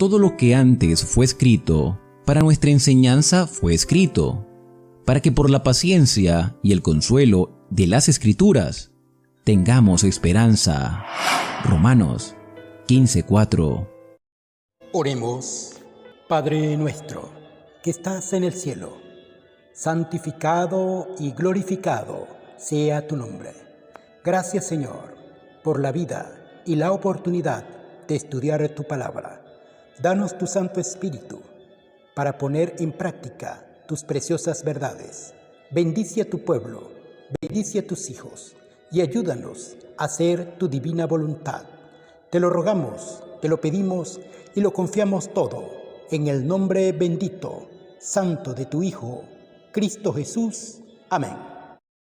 todo lo que antes fue escrito, para nuestra enseñanza fue escrito, para que por la paciencia y el consuelo de las Escrituras tengamos esperanza. Romanos 15:4. Oremos. Padre nuestro, que estás en el cielo, santificado y glorificado sea tu nombre. Gracias, Señor, por la vida y la oportunidad de estudiar tu palabra. Danos tu Santo Espíritu para poner en práctica tus preciosas verdades. Bendice a tu pueblo, bendice a tus hijos y ayúdanos a hacer tu divina voluntad. Te lo rogamos, te lo pedimos y lo confiamos todo en el nombre bendito, santo de tu Hijo, Cristo Jesús. Amén.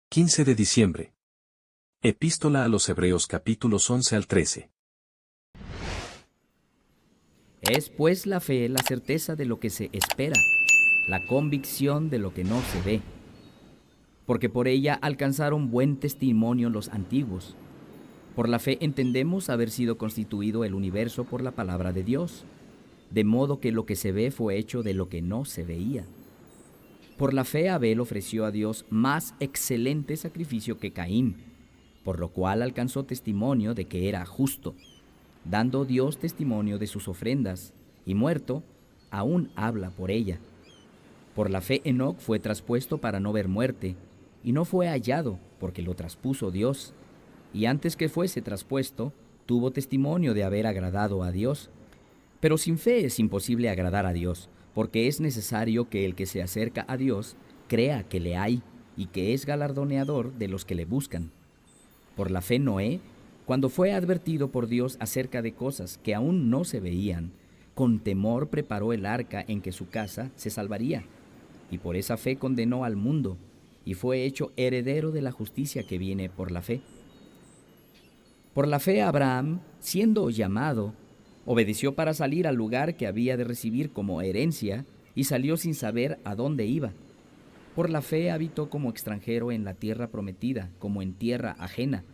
15 de diciembre. Epístola a los Hebreos capítulos 11 al 13. Es pues la fe la certeza de lo que se espera, la convicción de lo que no se ve. Porque por ella alcanzaron buen testimonio los antiguos. Por la fe entendemos haber sido constituido el universo por la palabra de Dios, de modo que lo que se ve fue hecho de lo que no se veía. Por la fe Abel ofreció a Dios más excelente sacrificio que Caín, por lo cual alcanzó testimonio de que era justo, dando Dios testimonio de sus ofrendas, y muerto, aún habla por ella. Por la fe Enoc fue traspuesto para no ver muerte, y no fue hallado, porque lo traspuso Dios, y antes que fuese traspuesto, tuvo testimonio de haber agradado a Dios. Pero sin fe es imposible agradar a Dios, porque es necesario que el que se acerca a Dios crea que le hay, y que es galardoneador de los que le buscan. Por la fe Noé, cuando fue advertido por Dios acerca de cosas que aún no se veían, con temor preparó el arca en que su casa se salvaría, y por esa fe condenó al mundo, y fue hecho heredero de la justicia que viene por la fe. Por la fe Abraham, siendo llamado, obedeció para salir al lugar que había de recibir como herencia, y salió sin saber a dónde iba. Por la fe habitó como extranjero en la tierra prometida, como en tierra ajena,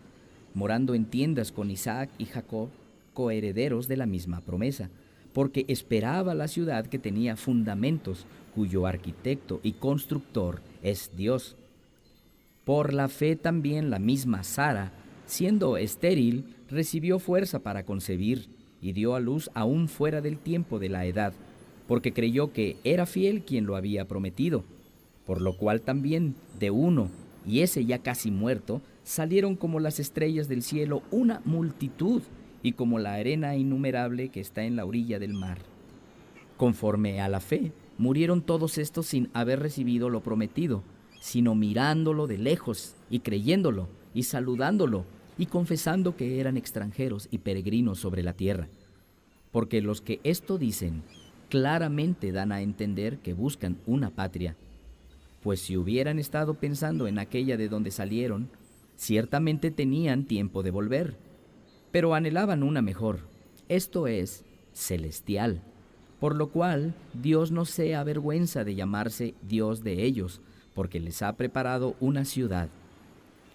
morando en tiendas con Isaac y Jacob, coherederos de la misma promesa, porque esperaba la ciudad que tenía fundamentos, cuyo arquitecto y constructor es Dios. Por la fe también la misma Sara, siendo estéril, recibió fuerza para concebir, y dio a luz aún fuera del tiempo de la edad, porque creyó que era fiel quien lo había prometido. Por lo cual también de uno, y ese ya casi muerto, salieron como las estrellas del cielo una multitud, y como la arena innumerable que está en la orilla del mar. Conforme a la fe, murieron todos estos sin haber recibido lo prometido, sino mirándolo de lejos, y creyéndolo, y saludándolo, y confesando que eran extranjeros y peregrinos sobre la tierra. Porque los que esto dicen, claramente dan a entender que buscan una patria. Pues si hubieran estado pensando en aquella de donde salieron, ciertamente tenían tiempo de volver, pero anhelaban una mejor, esto es, celestial, por lo cual Dios no se avergüenza de llamarse Dios de ellos, porque les ha preparado una ciudad.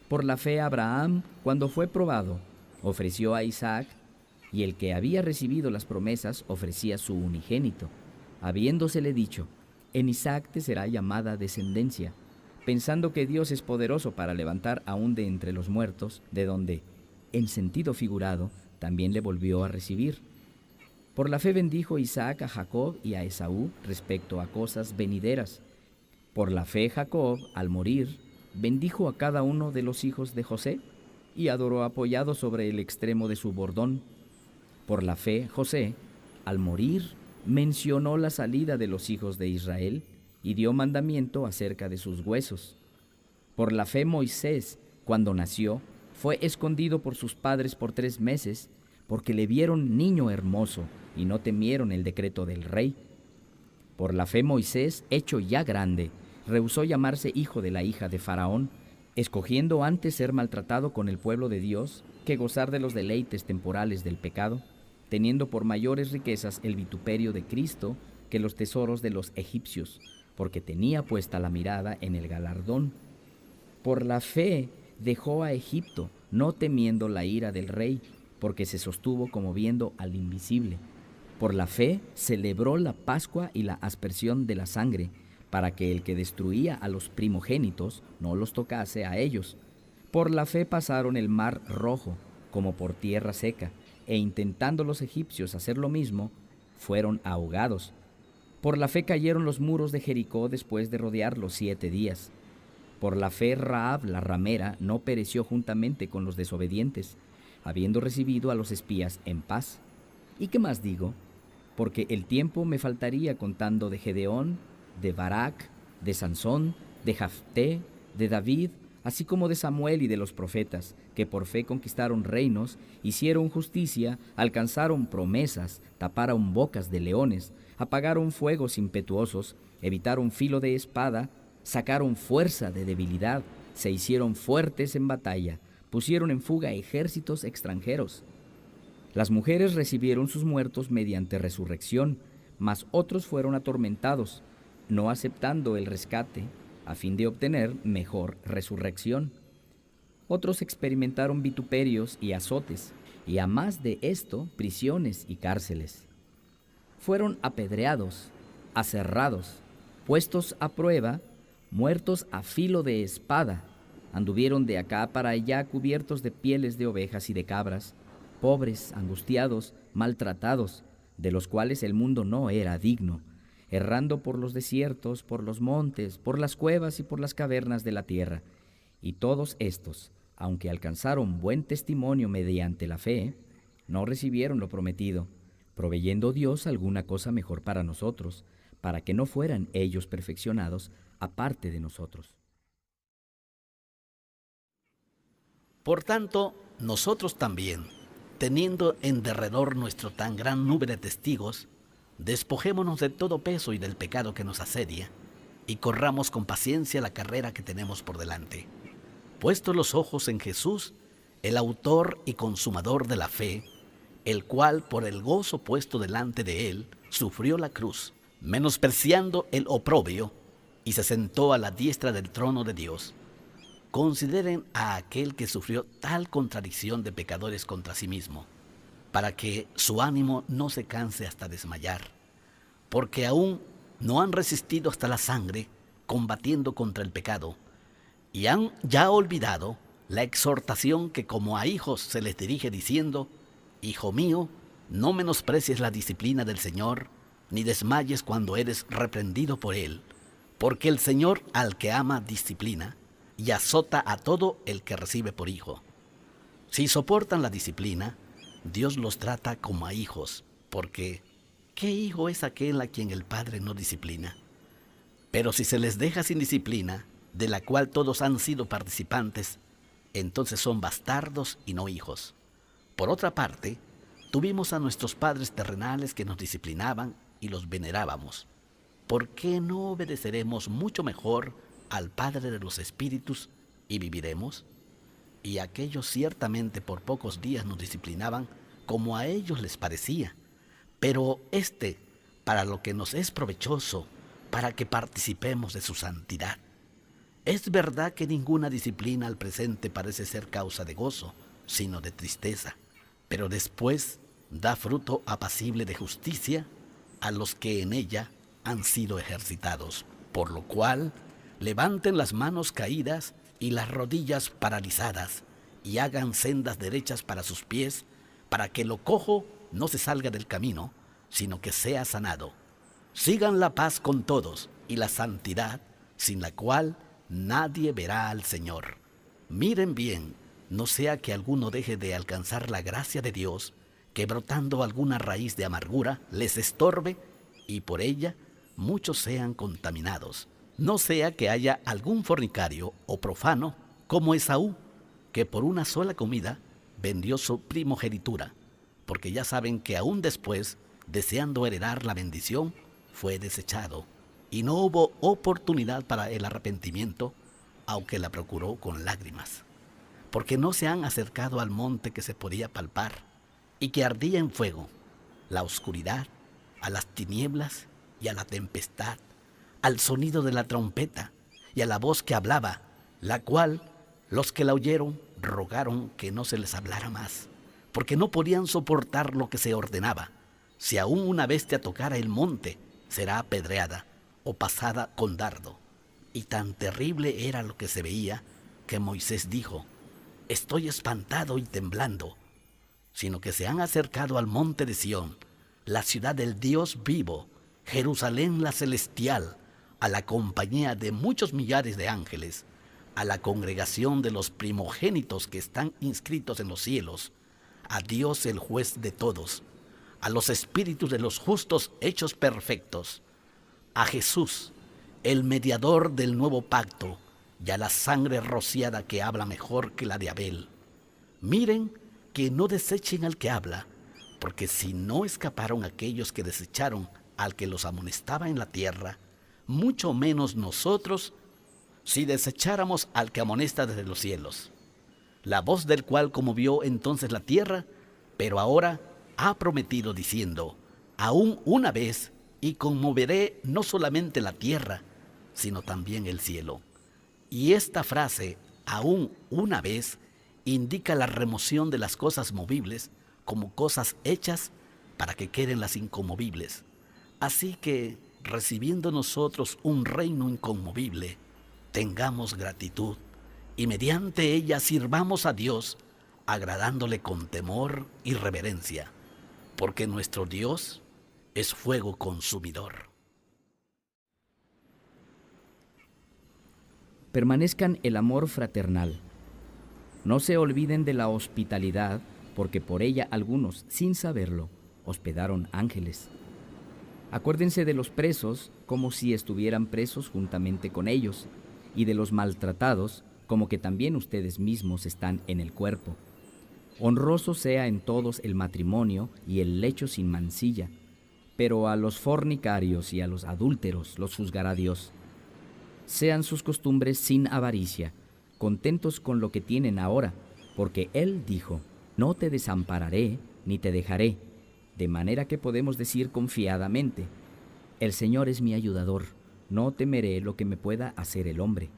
Por la fe Abraham, cuando fue probado, ofreció a Isaac, y el que había recibido las promesas ofrecía su unigénito, habiéndosele dicho, en Isaac te será llamada descendencia, pensando que Dios es poderoso para levantar aún de entre los muertos, de donde, en sentido figurado, también le volvió a recibir. Por la fe bendijo Isaac a Jacob y a Esaú respecto a cosas venideras. Por la fe Jacob, al morir, bendijo a cada uno de los hijos de José y adoró apoyado sobre el extremo de su bordón. Por la fe José, al morir, mencionó la salida de los hijos de Israel y dio mandamiento acerca de sus huesos. Por la fe Moisés, cuando nació, fue escondido por sus padres por 3 meses, porque le vieron niño hermoso y no temieron el decreto del rey. Por la fe Moisés, hecho ya grande, rehusó llamarse hijo de la hija de Faraón, escogiendo antes ser maltratado con el pueblo de Dios que gozar de los deleites temporales del pecado, teniendo por mayores riquezas el vituperio de Cristo que los tesoros de los egipcios, porque tenía puesta la mirada en el galardón. Por la fe dejó a Egipto, no temiendo la ira del rey, porque se sostuvo como viendo al invisible. Por la fe celebró la Pascua y la aspersión de la sangre, para que el que destruía a los primogénitos no los tocase a ellos. Por la fe pasaron el mar Rojo, como por tierra seca, e intentando los egipcios hacer lo mismo, fueron ahogados. Por la fe cayeron los muros de Jericó después de rodearlos 7 días. Por la fe Rahab la ramera no pereció juntamente con los desobedientes, habiendo recibido a los espías en paz. ¿Y qué más digo? Porque el tiempo me faltaría contando de Gedeón, de Barak, de Sansón, de Jafté, de David, así como de Samuel y de los profetas, que por fe conquistaron reinos, hicieron justicia, alcanzaron promesas, taparon bocas de leones, apagaron fuegos impetuosos, evitaron filo de espada, sacaron fuerza de debilidad, se hicieron fuertes en batalla, pusieron en fuga ejércitos extranjeros. Las mujeres recibieron sus muertos mediante resurrección, mas otros fueron atormentados, no aceptando el rescate, a fin de obtener mejor resurrección. Otros experimentaron vituperios y azotes, y a más de esto, prisiones y cárceles. Fueron apedreados, aserrados, puestos a prueba, muertos a filo de espada. Anduvieron de acá para allá cubiertos de pieles de ovejas y de cabras, pobres, angustiados, maltratados, de los cuales el mundo no era digno, errando por los desiertos, por los montes, por las cuevas y por las cavernas de la tierra. Y todos estos, aunque alcanzaron buen testimonio mediante la fe, no recibieron lo prometido, proveyendo Dios alguna cosa mejor para nosotros, para que no fueran ellos perfeccionados aparte de nosotros. Por tanto, nosotros también, teniendo en derredor nuestro tan gran nube de testigos, despojémonos de todo peso y del pecado que nos asedia, y corramos con paciencia la carrera que tenemos por delante. Puestos los ojos en Jesús, el autor y consumador de la fe, el cual por el gozo puesto delante de él, sufrió la cruz, menospreciando el oprobio, y se sentó a la diestra del trono de Dios. Consideren a aquel que sufrió tal contradicción de pecadores contra sí mismo, para que su ánimo no se canse hasta desmayar, porque aún no han resistido hasta la sangre, combatiendo contra el pecado, y han ya olvidado la exhortación que como a hijos se les dirige diciendo: Hijo mío, no menosprecies la disciplina del Señor, ni desmayes cuando eres reprendido por Él, porque el Señor al que ama disciplina, y azota a todo el que recibe por hijo. Si soportan la disciplina, Dios los trata como a hijos, porque ¿qué hijo es aquel a quien el Padre no disciplina? Pero si se les deja sin disciplina, de la cual todos han sido participantes, entonces son bastardos y no hijos. Por otra parte, tuvimos a nuestros padres terrenales que nos disciplinaban y los venerábamos. ¿Por qué no obedeceremos mucho mejor al Padre de los Espíritus y viviremos? Y aquellos ciertamente por pocos días nos disciplinaban como a ellos les parecía, pero para lo que nos es provechoso, para que participemos de su santidad. Es verdad que ninguna disciplina al presente parece ser causa de gozo, sino de tristeza, pero después da fruto apacible de justicia a los que en ella han sido ejercitados, por lo cual levanten las manos caídas y las rodillas paralizadas, y hagan sendas derechas para sus pies, para que lo cojo no se salga del camino, sino que sea sanado. Sigan la paz con todos y la santidad, sin la cual nadie verá al Señor. Miren bien, no sea que alguno deje de alcanzar la gracia de Dios, que brotando alguna raíz de amargura les estorbe, y por ella muchos sean contaminados. No sea que haya algún fornicario o profano como Esaú, que por una sola comida vendió su primogenitura, porque ya saben que aún después, deseando heredar la bendición, fue desechado, y no hubo oportunidad para el arrepentimiento, aunque la procuró con lágrimas, porque no se han acercado al monte que se podía palpar, y que ardía en fuego, la oscuridad, a las tinieblas y a la tempestad, al sonido de la trompeta y a la voz que hablaba, la cual los que la oyeron rogaron que no se les hablara más, porque no podían soportar lo que se ordenaba, Si aún una bestia tocara el monte, será apedreada o pasada con dardo. Y tan terrible era lo que se veía, que Moisés dijo: estoy espantado y temblando. Sino que se han acercado al monte de Sión, la ciudad del Dios vivo, Jerusalén la celestial, a la compañía de muchos millares de ángeles, a la congregación de los primogénitos que están inscritos en los cielos, a Dios el juez de todos, a los espíritus de los justos hechos perfectos, a Jesús, el mediador del nuevo pacto, y a la sangre rociada que habla mejor que la de Abel. Miren que no desechen al que habla, porque si no escaparon aquellos que desecharon al que los amonestaba en la tierra, mucho menos nosotros, si desecháramos al que amonesta desde los cielos, la voz del cual conmovió entonces la tierra, pero ahora ha prometido diciendo: aún una vez, y conmoveré no solamente la tierra, sino también el cielo. Y esta frase, aún una vez, indica la remoción de las cosas movibles como cosas hechas para que queden las inconmovibles. Así que, recibiendo nosotros un reino inconmovible, tengamos gratitud y mediante ella sirvamos a Dios, agradándole con temor y reverencia, porque nuestro Dios es fuego consumidor. Permanezcan el amor fraternal. No se olviden de la hospitalidad, porque por ella algunos, sin saberlo, hospedaron ángeles. Acuérdense de los presos como si estuvieran presos juntamente con ellos, y de los maltratados como que también ustedes mismos están en el cuerpo. Honroso sea en todos el matrimonio y el lecho sin mancilla, pero a los fornicarios y a los adúlteros los juzgará Dios. Sean sus costumbres sin avaricia, contentos con lo que tienen ahora, porque Él dijo: no te desampararé ni te dejaré, de manera que podemos decir confiadamente: el Señor es mi ayudador, no temeré lo que me pueda hacer el hombre.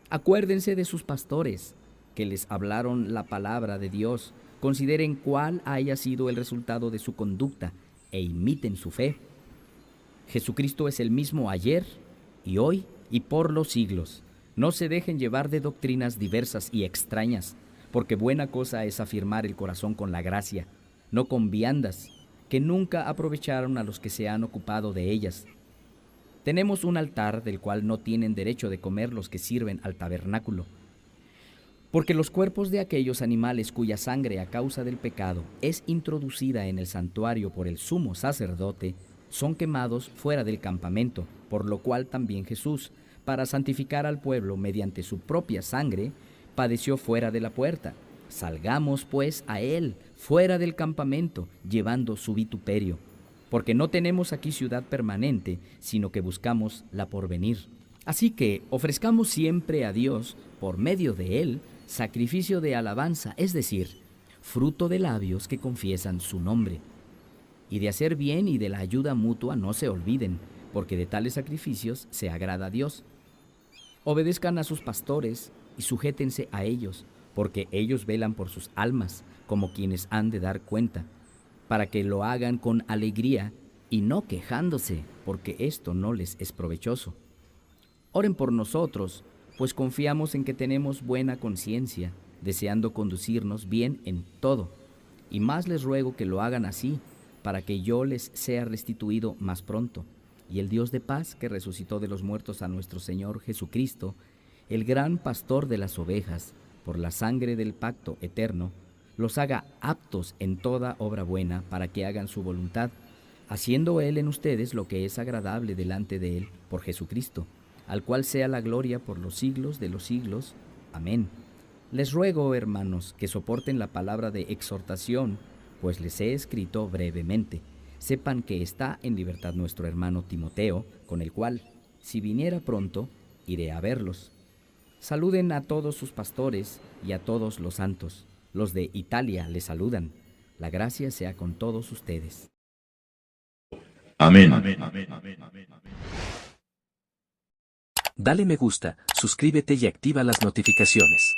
Acuérdense de sus pastores, que les hablaron la palabra de Dios, consideren cuál haya sido el resultado de su conducta e imiten su fe. Jesucristo es el mismo ayer y hoy y por los siglos. No se dejen llevar de doctrinas diversas y extrañas, porque buena cosa es afirmar el corazón con la gracia, no con viandas, que nunca aprovecharon a los que se han ocupado de ellas. Tenemos un altar del cual no tienen derecho de comer los que sirven al tabernáculo, porque los cuerpos de aquellos animales cuya sangre a causa del pecado es introducida en el santuario por el sumo sacerdote, son quemados fuera del campamento, por lo cual también Jesús, para santificar al pueblo mediante su propia sangre, padeció fuera de la puerta. Salgamos pues a él, fuera del campamento, llevando su vituperio, porque no tenemos aquí ciudad permanente, sino que buscamos la porvenir. Así que ofrezcamos siempre a Dios, por medio de él, sacrificio de alabanza, es decir, fruto de labios que confiesan su nombre. Y de hacer bien y de la ayuda mutua no se olviden, porque de tales sacrificios se agrada a Dios. Obedezcan a sus pastores y sujétense a ellos, porque ellos velan por sus almas, como quienes han de dar cuenta, para que lo hagan con alegría y no quejándose, porque esto no les es provechoso. Oren por nosotros, pues confiamos en que tenemos buena conciencia, deseando conducirnos bien en todo. Y más les ruego que lo hagan así, para que yo les sea restituido más pronto. Y el Dios de paz, que resucitó de los muertos a nuestro Señor Jesucristo, el gran pastor de las ovejas, por la sangre del pacto eterno, los haga aptos en toda obra buena para que hagan su voluntad, haciendo Él en ustedes lo que es agradable delante de Él por Jesucristo, al cual sea la gloria por los siglos de los siglos. Amén. Les ruego, hermanos, que soporten la palabra de exhortación, pues les he escrito brevemente. Sepan que está en libertad nuestro hermano Timoteo, con el cual, si viniera pronto, iré a verlos. Saluden a todos sus pastores y a todos los santos. Los de Italia les saludan. La gracia sea con todos ustedes. Amén. Dale me gusta, suscríbete y activa las notificaciones.